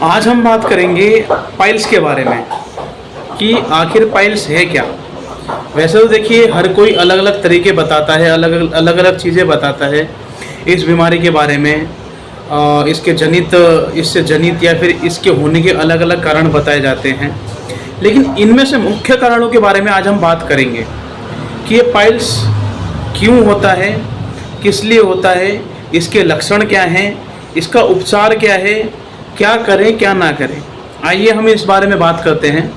आज हम बात करेंगे पाइल्स के बारे में कि आखिर पाइल्स है क्या। वैसे तो देखिए हर कोई अलग अलग तरीके बताता है, अलग अलग चीज़ें बताता है इस बीमारी के बारे में। इससे जनित या फिर इसके होने के अलग अलग कारण बताए जाते हैं, लेकिन इनमें से मुख्य कारणों के बारे में आज हम बात करेंगे कि ये पाइल्स क्यों होता है, किस लिए होता है, इसके लक्षण क्या हैं, इसका उपचार क्या है, क्या करें क्या ना करें। आइए हम इस बारे में बात करते हैं।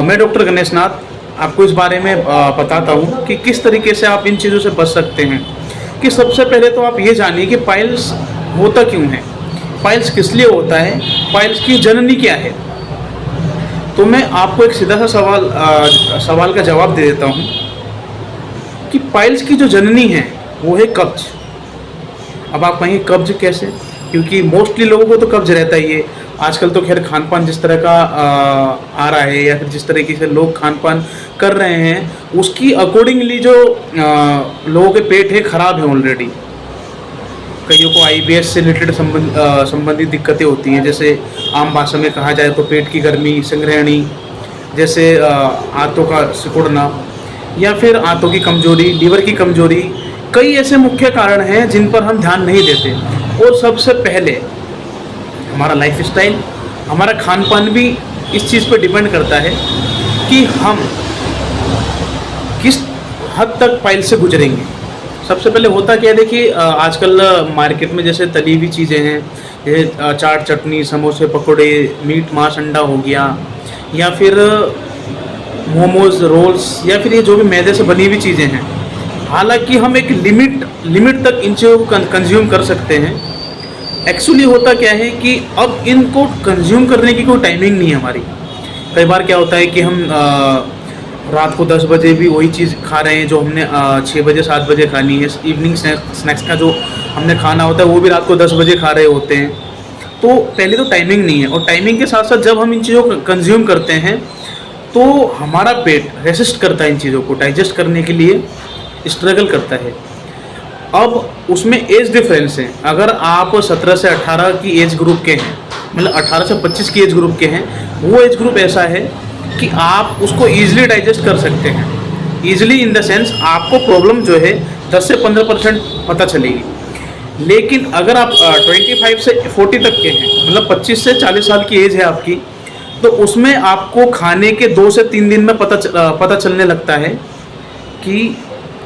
मैं डॉक्टर गणेश नाथ आपको इस बारे में बताता हूँ कि किस तरीके से आप इन चीज़ों से बच सकते हैं। कि सबसे पहले तो आप ये जानिए कि पाइल्स होता क्यों है, पाइल्स किस लिए होता है, पाइल्स की जननी क्या है। तो मैं आपको एक सीधा सा सवाल का जवाब दे देता हूँ कि पाइल्स की जो जननी है वो है कब्ज। अब आप कहेंगे कब्ज कैसे, क्योंकि मोस्टली लोगों को तो कब्ज रहता ही है। आजकल तो खैर खान पान जिस तरह का आ रहा है या फिर जिस तरीके से लोग खान पान कर रहे हैं उसकी अकॉर्डिंगली जो लोगों के पेट है ख़राब है ऑलरेडी। कईयों को IBS से रिलेटेड संबंधित दिक्कतें होती हैं, जैसे आम भाषा में कहा जाए तो पेट की गर्मी, संग्रहणी, जैसे आंतों का सिकुड़ना या फिर आंतों की कमजोरी, लीवर की कमजोरी। कई ऐसे मुख्य कारण हैं जिन पर हम ध्यान नहीं देते। और सबसे पहले हमारा लाइफस्टाइल, हमारा खान पान भी इस चीज़ पर डिपेंड करता है कि हम किस हद तक पाइल से गुजरेंगे। सबसे पहले होता क्या है, देखिए आजकल मार्केट में जैसे तली हुई चीज़ें हैं, जैसे चाट, चटनी, समोसे, पकौड़े, मीट, मांस, अंडा हो गया, या फिर मोमोज, रोल्स, या फिर ये जो भी मैदे से बनी हुई चीज़ें हैं। हालांकि हम एक लिमिट तक इन चीज़ों को कंज्यूम कर सकते हैं। एक्चुअली होता क्या है कि अब इनको कंज्यूम करने की कोई टाइमिंग नहीं है हमारी। कई बार क्या होता है कि हम रात को 10 बजे भी वही चीज़ खा रहे हैं जो हमने 6 बजे 7 बजे खानी है। इवनिंग स्नैक्स का जो हमने खाना होता है वो भी रात को 10 बजे खा रहे होते हैं। तो पहले तो टाइमिंग नहीं है, और टाइमिंग के साथ साथ जब हम इन चीज़ों को कंज्यूम करते हैं तो हमारा पेट रेसिस्ट करता है, इन चीज़ों को डाइजेस्ट करने के लिए स्ट्रगल करता है। अब उसमें एज डिफरेंस है। अगर आप 17 से 18 की एज ग्रुप के हैं, मतलब 18 से 25 की एज ग्रुप के हैं, वो एज ग्रुप ऐसा है कि आप उसको ईजिली डाइजेस्ट कर सकते हैं। ईजिली इन द सेंस आपको प्रॉब्लम जो है 10 से 15% पता चलेगी। लेकिन अगर आप 25 से 40 तक के हैं, मतलब 25 से 40 साल की एज है आपकी, तो उसमें आपको खाने के 2 से 3 दिन में पता चलने लगता है कि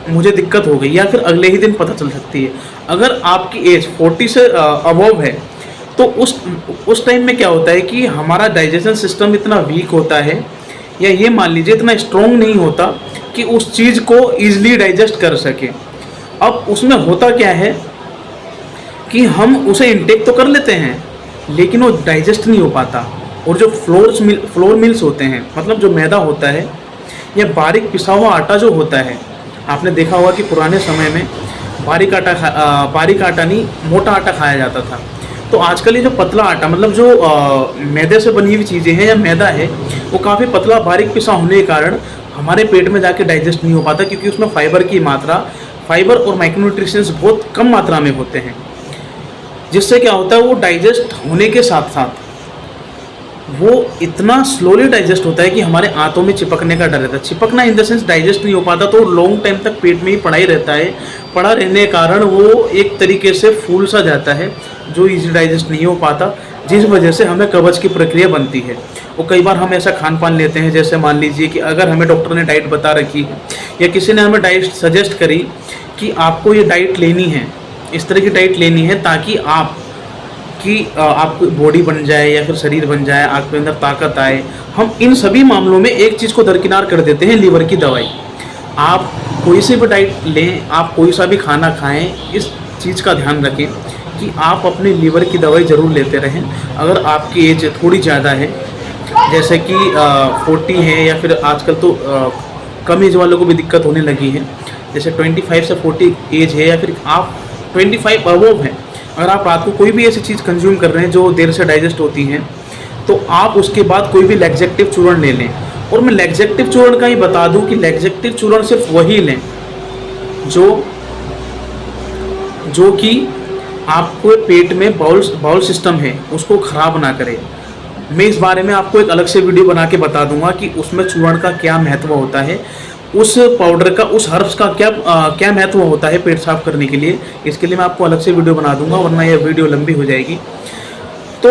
मुझे दिक्कत हो गई, या फिर अगले ही दिन पता चल सकती है। अगर आपकी एज 40 से अबव है तो उस टाइम में क्या होता है कि हमारा डाइजेशन सिस्टम इतना वीक होता है, या ये मान लीजिए इतना स्ट्रॉन्ग नहीं होता कि उस चीज़ को ईजिली डाइजेस्ट कर सके। अब उसमें होता क्या है कि हम उसे इंटेक तो कर लेते हैं लेकिन वो डाइजेस्ट नहीं हो पाता। और जो फ्लोर मिल्स होते हैं, मतलब जो मैदा होता है या बारीक पिसा हुआ आटा जो होता है, आपने देखा होगा कि पुराने समय में बारीक आटा नहीं, मोटा आटा खाया जाता था। तो आजकल ये जो पतला आटा, मतलब जो मैदे से बनी हुई चीज़ें हैं या मैदा है, वो काफ़ी पतला बारीक पिसा होने के कारण हमारे पेट में जाके डाइजेस्ट नहीं हो पाता, क्योंकि उसमें फाइबर और माइक्रोन्यूट्रिशंस बहुत कम मात्रा में होते हैं। जिससे क्या होता है, वो डाइजेस्ट होने के साथ साथ वो इतना स्लोली डाइजेस्ट होता है कि हमारे आंतों में चिपकने का डर रहता है। चिपकना इन द सेंस डाइजेस्ट नहीं हो पाता, तो लॉन्ग टाइम तक पेट में ही पड़ा ही रहता है। पड़ा रहने के कारण वो एक तरीके से फूल सा जाता है जो इजी डाइजेस्ट नहीं हो पाता, जिस वजह से हमें कब्ज की प्रक्रिया बनती है। और कई बार हम ऐसा खान पान लेते हैं, जैसे मान लीजिए कि अगर हमें डॉक्टर ने डाइट बता रखी है या किसी ने हमें डाइट सजेस्ट करी कि आपको ये डाइट लेनी है, इस तरह की डाइट लेनी है ताकि आपकी बॉडी बन जाए या फिर शरीर बन जाए, आपके अंदर ताकत आए। हम इन सभी मामलों में एक चीज़ को दरकिनार कर देते हैं, लीवर की दवाई। आप कोई सी भी डाइट लें, आप कोई सा भी खाना खाएं, इस चीज़ का ध्यान रखें कि आप अपने लीवर की दवाई ज़रूर लेते रहें। अगर आपकी एज थोड़ी ज़्यादा है, जैसे कि 40 है, या फिर आजकल तो कम एज वालों को भी दिक्कत होने लगी है, जैसे 25 से 40 एज है, या फिर आप 25 अबव हैं, अगर आप रात को कोई भी ऐसी चीज़ कंज्यूम कर रहे हैं जो देर से डाइजेस्ट होती हैं, तो आप उसके बाद कोई भी लैक्सेटिव चूर्ण ले लें। और मैं लैक्सेटिव चूर्ण का ही बता दूं कि लैक्सेटिव चूर्ण सिर्फ वही लें जो कि आपको पेट में बाउल सिस्टम है उसको ख़राब ना करे। मैं इस बारे में आपको एक अलग से वीडियो बना के बता दूंगा कि उसमें चूर्ण का क्या महत्व होता है, उस पाउडर का, उस हर्ब्स का क्या महत्व होता है पेट साफ करने के लिए। इसके लिए मैं आपको अलग से वीडियो बना दूंगा, वरना यह वीडियो लंबी हो जाएगी। तो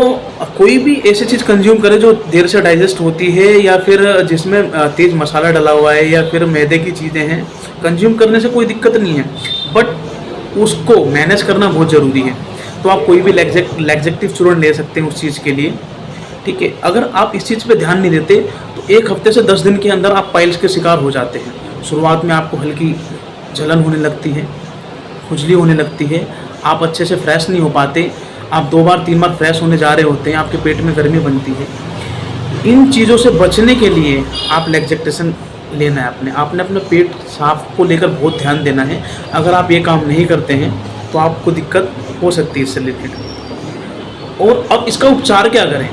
कोई भी ऐसी चीज़ कंज्यूम करे जो देर से डाइजेस्ट होती है या फिर जिसमें तेज़ मसाला डला हुआ है या फिर मैदे की चीज़ें हैं, कंज्यूम करने से कोई दिक्कत नहीं है, बट उसको मैनेज करना बहुत ज़रूरी है। तो आप कोई भी लैक्सेटिव चूर्ण ले सकते हैं उस चीज़ के लिए, ठीक है। अगर आप इस चीज़ पे ध्यान नहीं देते तो 1 हफ्ते से 10 दिन के अंदर आप पाइल्स के शिकार हो जाते हैं। शुरुआत में आपको हल्की जलन होने लगती है, खुजली होने लगती है, आप अच्छे से फ्रेश नहीं हो पाते, आप 2 बार 3 बार फ्रेश होने जा रहे होते हैं, आपके पेट में गर्मी बनती है। इन चीज़ों से बचने के लिए आप लैक्सेटेशन लेना है आपने अपने पेट साफ को लेकर बहुत ध्यान देना है। अगर आप ये काम नहीं करते हैं तो आपको दिक्कत हो सकती है इससे रिलेटेड। और अब इसका उपचार क्या करें?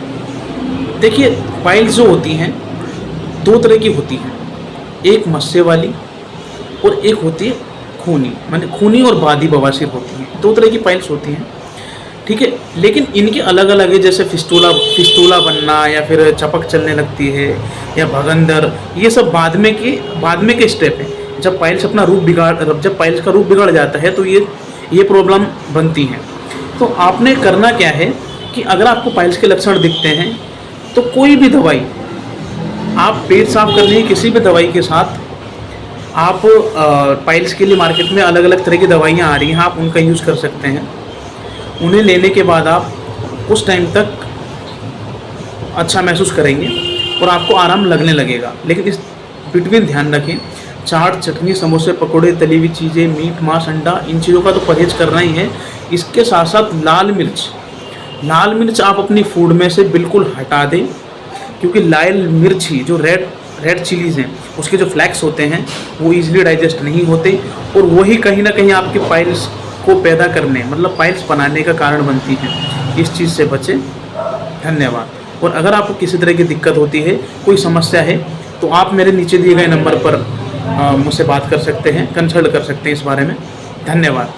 देखिए, पाइल्स जो होती हैं 2 तरह की होती हैं, एक मस्से वाली और एक होती है खूनी, माने खूनी और बादी बवासीर होती हैं। 2 तरह की पाइल्स होती हैं, ठीक है। लेकिन इनके अलग अलग है, जैसे फिस्टूला बनना या फिर चपक चलने लगती है या भगंदर, ये सब बाद में के स्टेप है। जब पाइल्स का रूप बिगड़ जाता है तो ये प्रॉब्लम बनती है। तो आपने करना क्या है कि अगर आपको पाइल्स के लक्षण दिखते हैं तो कोई भी दवाई, आप पेट साफ करने की किसी भी दवाई के साथ, आप पाइल्स के लिए मार्केट में अलग अलग तरह की दवाइयाँ आ रही हैं, आप उनका यूज़ कर सकते हैं। उन्हें लेने के बाद आप उस टाइम तक अच्छा महसूस करेंगे और आपको आराम लगने लगेगा। लेकिन इस बिटवीन ध्यान रखें, चाट, चटनी, समोसे, पकोड़े, तली हुई चीज़ें, मीट, मांस, अंडा, इन चीज़ों का तो परहेज करना ही है। इसके साथ साथ लाल मिर्च आप अपनी फूड में से बिल्कुल हटा दें, क्योंकि लाल मिर्च ही, जो रेड चिलीज़ हैं, उसके जो फ्लैक्स होते हैं वो ईजिली डाइजेस्ट नहीं होते और वही कहीं ना कहीं आपकी पाइल्स को पैदा करने, मतलब पाइल्स बनाने का कारण बनती है। इस चीज़ से बचें। धन्यवाद। और अगर आपको किसी तरह की दिक्कत होती है, कोई समस्या है, तो आप मेरे नीचे दिए गए नंबर पर मुझसे बात कर सकते हैं, कंसल्ट कर सकते हैं इस बारे में। धन्यवाद।